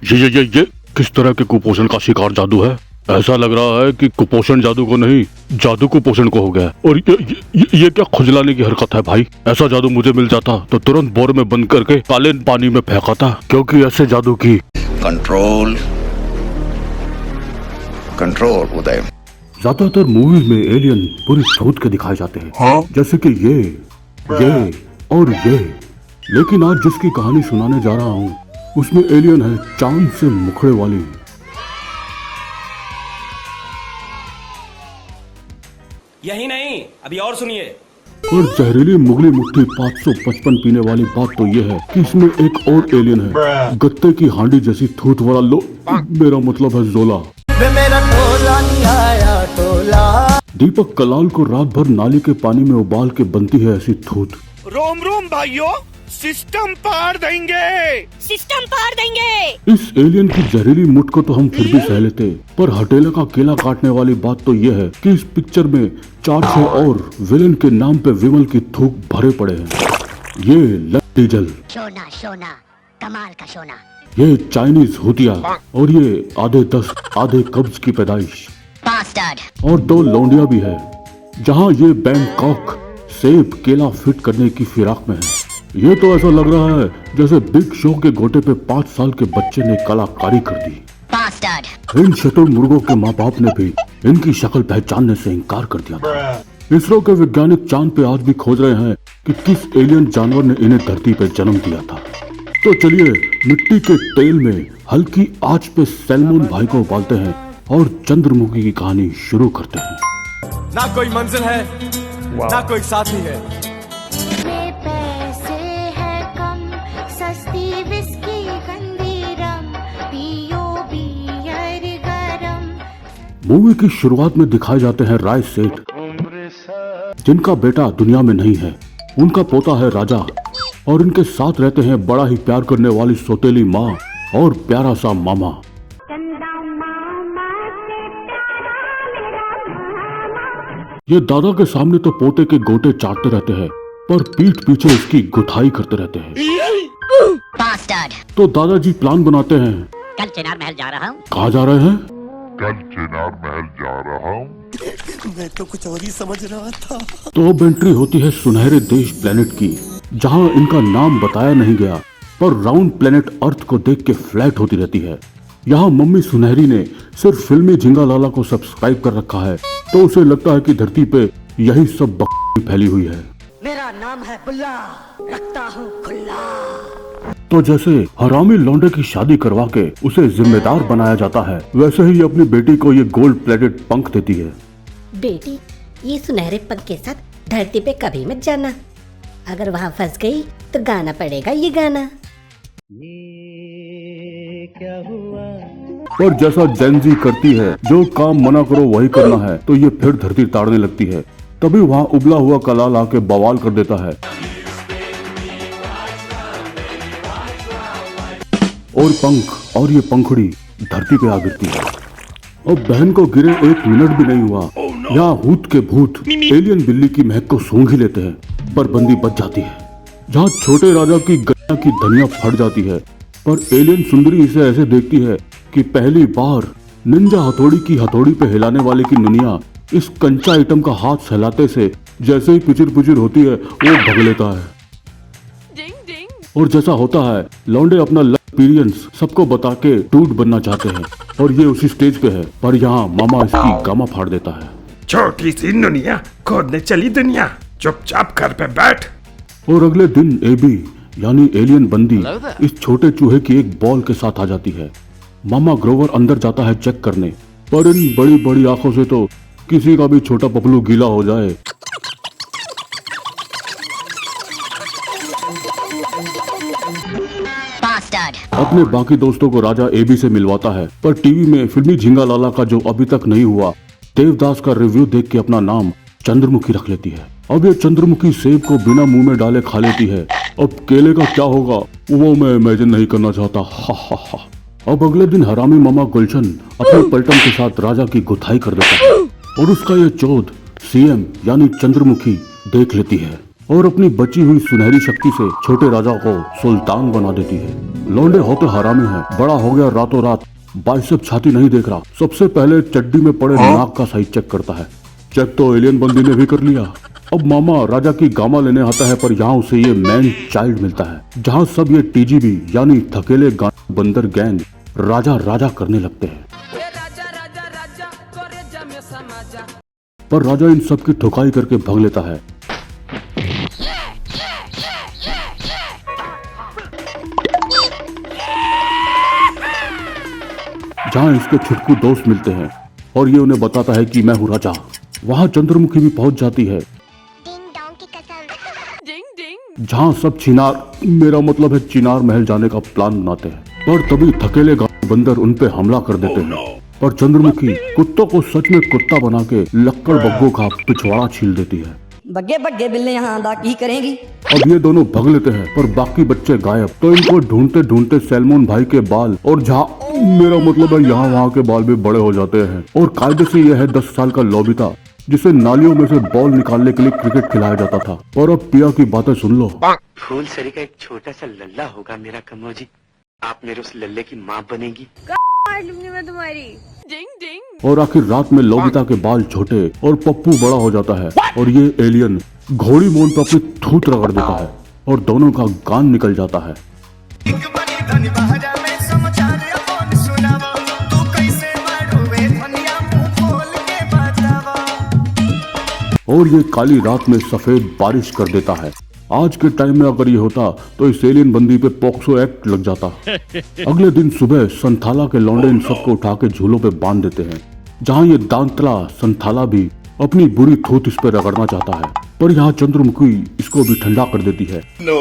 ये किस तरह के कुपोषण का शिकार जादू है? ऐसा लग रहा है कि कुपोषण जादू को नहीं, जादू कुपोषण को हो गया। और ये क्या खुजलाने की हरकत है भाई? ऐसा जादू मुझे मिल जाता तो तुरंत बोर में बंद करके काले पानी में फेंकाता, क्योंकि ऐसे जादू की कंट्रोल उदय। ज्यादातर मूवीज में एलियन पूरी छूट के दिखाए जाते हैं, हाँ? जैसे कि ये और ये। लेकिन आज जिसकी कहानी सुनाने जा रहा हूँ उसमें एलियन है चांद से मुखड़े वाली। यही नहीं, अभी और सुनिए। और जहरीली मुगली मुट्ठी 555 पीने वाली बात तो ये है कि इसमें एक और एलियन है, गत्ते की हांडी जैसी थूत वाला। लो, मेरा मतलब है जोला। मेरा टोला नहीं आया टोला। दीपक कलाल को रात भर नाली के पानी में उबाल के बनती है ऐसी थूत। रोम रोम भाइयों, सिस्टम पार देंगे। इस एलियन की जहरीली मुठ को तो हम फिर भी सह लेते, पर हटेला का केला काटने वाली बात तो ये है कि इस पिक्चर में 400 और विलेन के नाम पे विमल की थूक भरे पड़े हैं। ये डीजल, सोना कमाल का सोना, ये चाइनीज हुतिया, और ये आधे दस्त आधे कब्ज की पैदाइश। और 2 लौंडिया भी है, जहाँ ये बैंकॉक सेब केला फिट करने की फिराक में है। ये तो ऐसा लग रहा है जैसे बिग शो के गोटे पे 5 साल के बच्चे ने कलाकारी कर दी। इन शतुर मुर्गों के माँ बाप ने भी इनकी शक्ल पहचानने से इनकार कर दिया था। इसरो के वैज्ञानिक चांद पे आज भी खोज रहे हैं कि किस एलियन जानवर ने इन्हें धरती पे जन्म दिया था। तो चलिए मिट्टी के तेल में हल्की आंच पे सैल्मन भाई को उबालते हैं और चंद्रमुखी की कहानी शुरू करते हैं। ना कोई मंजिल है, ना कोई साथी है। पैसे है कम, सस्ती विस्की गंदी रम, पियो बियर गरम। मूवी की शुरुआत में दिखाए जाते हैं राय सेठ, जिनका बेटा दुनिया में नहीं है। उनका पोता है राजा, और इनके साथ रहते हैं बड़ा ही प्यार करने वाली सौतेली माँ और प्यारा सा मामा। ये दादा के सामने तो पोते के गोटे चाटते रहते हैं, पर पीठ पीछे इसकी गुथाई करते रहते हैं। तो दादाजी प्लान बनाते हैं। कल चिनार महल जा रहा हूँ। कहाँ जा रहे हैं? कल चिनार महल जा रहा हूँ। मैं तो कुछ और ही समझ रहा था। तो अब एंट्री होती है सुनहरे देश प्लेनेट की, जहाँ इनका नाम बताया नहीं गया, पर राउंड प्लेनेट अर्थ को देख के फ्लैट होती रहती है। यहाँ मम्मी सुनहरी ने सिर्फ फिल्मी झिंगा लाला को सब्सक्राइब कर रखा है, तो उसे लगता है कि धरती पे यही सब फैली हुई है। मेरा नाम है बुल्ला, रखता हूँ खुल्ला। तो जैसे हरामी लौंडे की शादी करवा के उसे जिम्मेदार बनाया जाता है, वैसे ही अपनी बेटी को ये गोल्ड प्लेटेड पंख देती है। बेटी, ये सुनहरे पंख के साथ धरती पे कभी मत जाना, अगर वहाँ फंस गई तो गाना पड़ेगा ये गाना। क्या हुआ? पर जैसा जेनजी करती है, जो काम मना करो वही करना है, तो ये फिर धरती ताड़ने लगती है। तभी वहाँ उबला हुआ कलाल आके बवाल कर देता है और पंख और ये पंखुड़ी धरती पे आ गिरती है। अब बहन को गिरे 1 मिनट भी नहीं हुआ, यहाँ हूत के भूत एलियन बिल्ली की महक को सूंघ ही लेते हैं, पर बंदी बच जाती है। जहाँ छोटे राजा की गन्ना की धनिया फट जाती है, पर एलियन सुंदरी इसे ऐसे देखती है कि पहली बार निंजा हथौड़ी की हथौड़ी पे हिलाने वाले की नुनिया इस कंचा आइटम का हाथ सहलाते से जैसे ही पिचिर पिचिर होती है वो भग लेता है। और जैसा होता है, लौंडे अपना एक्सपीरियंस सबको बता के टूट बनना चाहते हैं, और ये उसी स्टेज पे है, पर यहाँ मामा इसकी गामा फाड़ देता है। छोटी सी नुनिया खोदने चली दुनिया, चुपचाप घर पे बैठ। और अगले दिन एबी यानी एलियन बंदी इस छोटे चूहे की एक बॉल के साथ आ जाती है। मामा ग्रोवर अंदर जाता है चेक करने, पर इन बड़ी बड़ी आंखों से तो किसी का भी छोटा पपलू गीला हो जाए। अपने बाकी दोस्तों को राजा एबी से मिलवाता है, पर टीवी में फिल्मी झिंगा लाला का जो अभी तक नहीं हुआ देवदास का रिव्यू देख के अपना नाम चंद्रमुखी रख लेती है। अब ये चंद्रमुखी सेब को बिना मुंह में डाले खा लेती है। अब केले का क्या होगा वो मैं इमेजिन नहीं करना चाहता। हा हा हा। अब अगले दिन हरामी मामा गुलशन अपने पलटन के साथ राजा की गुथाई कर देता है, और उसका ये चौध सीएम यानी चंद्रमुखी देख लेती है। और अपनी बची हुई सुनहरी शक्ति से छोटे राजा को सुल्तान बना देती है। लौंडे होते हरामी हैं, बड़ा हो गया रातों रात, बाइसेप छाती नहीं देख रहा, सबसे पहले चड्डी में पड़े नाक का साइज चेक करता है। चेक तो एलियन बंदी ने भी कर लिया। अब मामा राजा की गामा लेने आता है, पर यहाँ उसे ये मैन चाइल्ड मिलता है, जहाँ सब ये टीजीबी यानी थकेले बंदर गैंग राजा राजा करने लगते हैं। पर राजा इन सब की ठुकाई करके भाग लेता है। जहाँ इसके छुटकू दोस्त मिलते हैं और ये उन्हें बताता है कि मैं हूँ राजा। वहाँ चंद्रमुखी भी पहुंच जाती है, जहाँ सब मेरा मतलब है चिनार महल जाने का प्लान बनाते हैं। पर तभी थकेले बंदर उन पे हमला कर देते हैं, पर चंद्रमुखी कुत्तों को सच में कुत्ता बना के लक्कड़ बग्गों का पिछवाड़ा छील देती है। बग्गे बग्गे बिल्ले यहाँ दा की करेंगी। अब ये दोनों भाग लेते हैं, पर बाकी बच्चे गायब। तो इनको ढूंढते ढूंढते सैलमोन भाई के बाल और मेरा मतलब है यहाँ वहाँ के बाल भी बड़े हो जाते हैं। और कायदे से यह है 10 साल का लोबिता, जिसे नालियों में से बॉल निकालने के लिए क्रिकेट खिलाया जाता था। और अब पिया की बातें सुन लो। फूल सरी का एक छोटा सा लल्ला होगा मेरा कमोजी, आप मेरे उस लल्ले की माँ बनेगी। मैं तुम्हारी डिंग डिंग। और आखिर रात में लोबिता के बाल छोटे और पप्पू बड़ा हो जाता है, और ये एलियन घोड़ी मोन पर अपनी थूत रगड़ देता है और दोनों का कान निकल जाता है। और ये काली रात में सफेद बारिश कर देता है। आज के टाइम में अगर ये होता तो इस एलियन बंदी पे पॉक्सो एक्ट लग जाता। अगले दिन सुबह संथाला के लौंडे इन सबको उठा के झूलों पे बांध देते हैं, जहाँ ये दांतला संथाला भी अपनी बुरी थूत इस पे रगड़ना चाहता है, पर यहाँ चंद्रमुखी इसको भी ठंडा कर देती है। नो।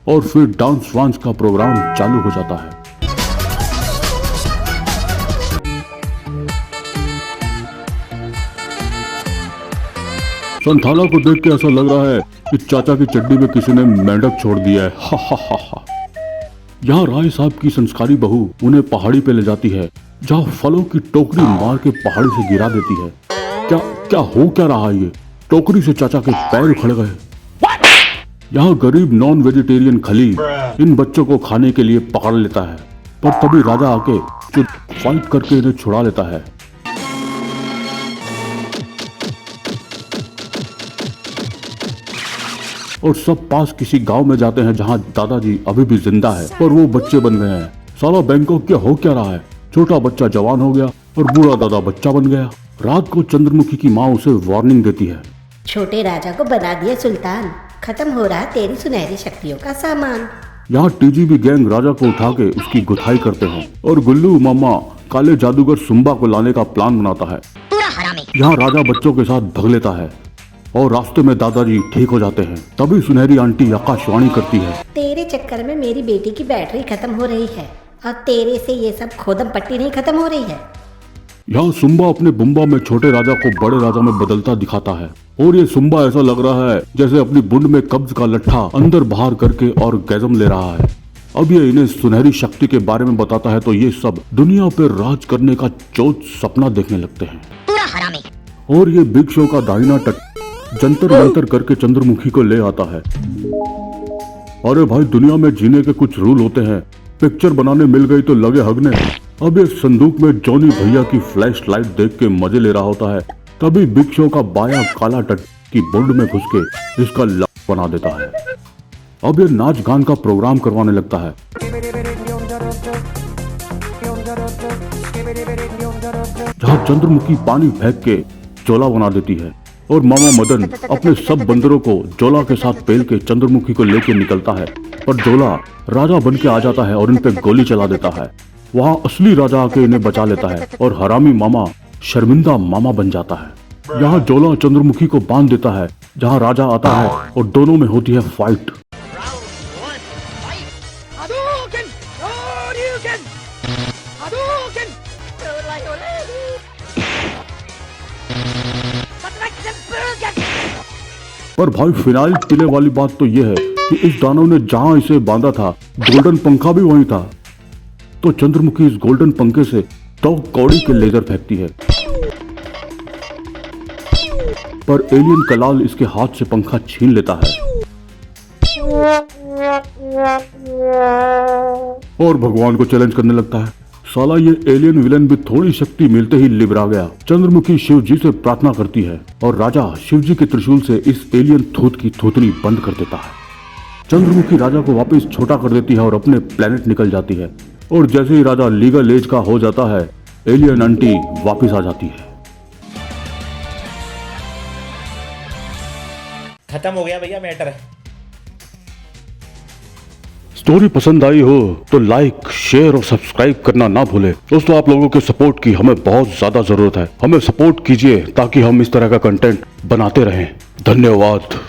और फिर डांस वांस का प्रोग्राम चालू हो जाता है। संथाला को देख के ऐसा लग रहा है कि चाचा की चड्डी में किसी ने मेंढक छोड़ दिया है। हा हा हा हा। यहाँ राय साहब की संस्कारी बहू उन्हें पहाड़ी पे ले जाती है, जहाँ फलों की टोकरी मार के पहाड़ी से गिरा देती है। क्या हो क्या रहा है ये? टोकरी से चाचा के पैर उखड़ गए। यहाँ गरीब नॉन वेजिटेरियन खली इन बच्चों को खाने के लिए पकड़ लेता है, पर तभी राजा आके फाइट करके इन्हें छुड़ा लेता है। और सब पास किसी गांव में जाते हैं, जहां दादाजी अभी भी जिंदा है, पर वो बच्चे बन गए हैं। साला बैंकॉक क्या हो क्या रहा है? छोटा बच्चा जवान हो गया और बूढ़ा दादा बच्चा बन गया। रात को चंद्रमुखी की माँ उसे वार्निंग देती है, छोटे राजा को बना दिया सुल्तान, खत्म हो रहा तेरी सुनहरी शक्तियों का सामान। यहाँ टीजीबी गैंग राजा को उठा के उसकी गुथाई करते हैं, और गुल्लू मामा काले जादूगर सुम्बा को लाने का प्लान बनाता है। यहाँ राजा बच्चों के साथ भाग लेता है और रास्ते में दादाजी ठीक हो जाते हैं। तभी सुनहरी आंटी आकाशवाणी करती है, तेरे चक्कर में मेरी बेटी की बैटरी खत्म हो रही है और तेरे से ये सब खोदम पट्टी नहीं खत्म हो रही है। यहाँ सुम्बा अपने बुम्बा में छोटे राजा को बड़े राजा में बदलता दिखाता है, और ये सुम्बा ऐसा लग रहा है जैसे अपनी बुंड में कब्ज का लट्ठा अंदर बाहर करके और गैजम ले रहा है। अब ये इन्हें सुनहरी शक्ति के बारे में बताता है, तो ये सब दुनिया पर राज करने का चौथ सपना देखने लगते हैं। और ये बिग शो का दाहिना टट जंतर मंतर करके चंद्रमुखी को ले आता है। अरे भाई, दुनिया में जीने के कुछ रूल होते हैं, पिक्चर बनाने मिल गई तो लगे हगने। अब ये संदूक में जॉनी भैया की फ्लैश लाइट देख के मजे ले रहा होता है, तभी बिग शो का बाया काला टट की बुंड में घुस के इसका लक बना देता है। अब ये नाच गान का प्रोग्राम करवाने लगता है, जहाँ चंद्रमुखी पानी फेंक के चोला बना देती है, और मामा मदन अपने सब बंदरों को जोला के साथ पेल के चंद्रमुखी को लेके निकलता है, पर जोला राजा बन के आ जाता है और इन पे गोली चला देता है। वहाँ असली राजा आके इन्हें बचा लेता है, और हरामी मामा शर्मिंदा मामा बन जाता है। यहाँ जोला चंद्रमुखी को बांध देता है, जहाँ राजा आता है और दोनों में होती है फाइट। पर भाई फिनाइल पीने वाली बात तो यह है कि इस दानव ने जहां इसे बांधा था, गोल्डन पंखा भी वहीं था। तो चंद्रमुखी इस गोल्डन पंखे से 2 कौड़ी के लेजर फेंकती है, पर एलियन कलाल इसके हाथ से पंखा छीन लेता है और भगवान को चैलेंज करने लगता है। साला ये एलियन विलन भी थोड़ी शक्ति मिलते ही लिबरा गया। चंद्रमुखी शिव जी से प्रार्थना करती है और राजा शिव जी के त्रिशूल से इस एलियन थूत की थूतनी बंद कर देता है। चंद्रमुखी राजा को वापस छोटा कर देती है और अपने प्लेनेट निकल जाती है। और जैसे ही राजा लीगल एज का हो जाता है, एलियन आंटी वापस आ जाती है। खत्म हो गया भैया मैटर। स्टोरी पसंद आई हो तो लाइक, शेयर और सब्सक्राइब करना ना भूले। दोस्तों, आप लोगों के सपोर्ट की हमें बहुत ज्यादा जरूरत है। हमें सपोर्ट कीजिए ताकि हम इस तरह का कंटेंट बनाते रहें। धन्यवाद।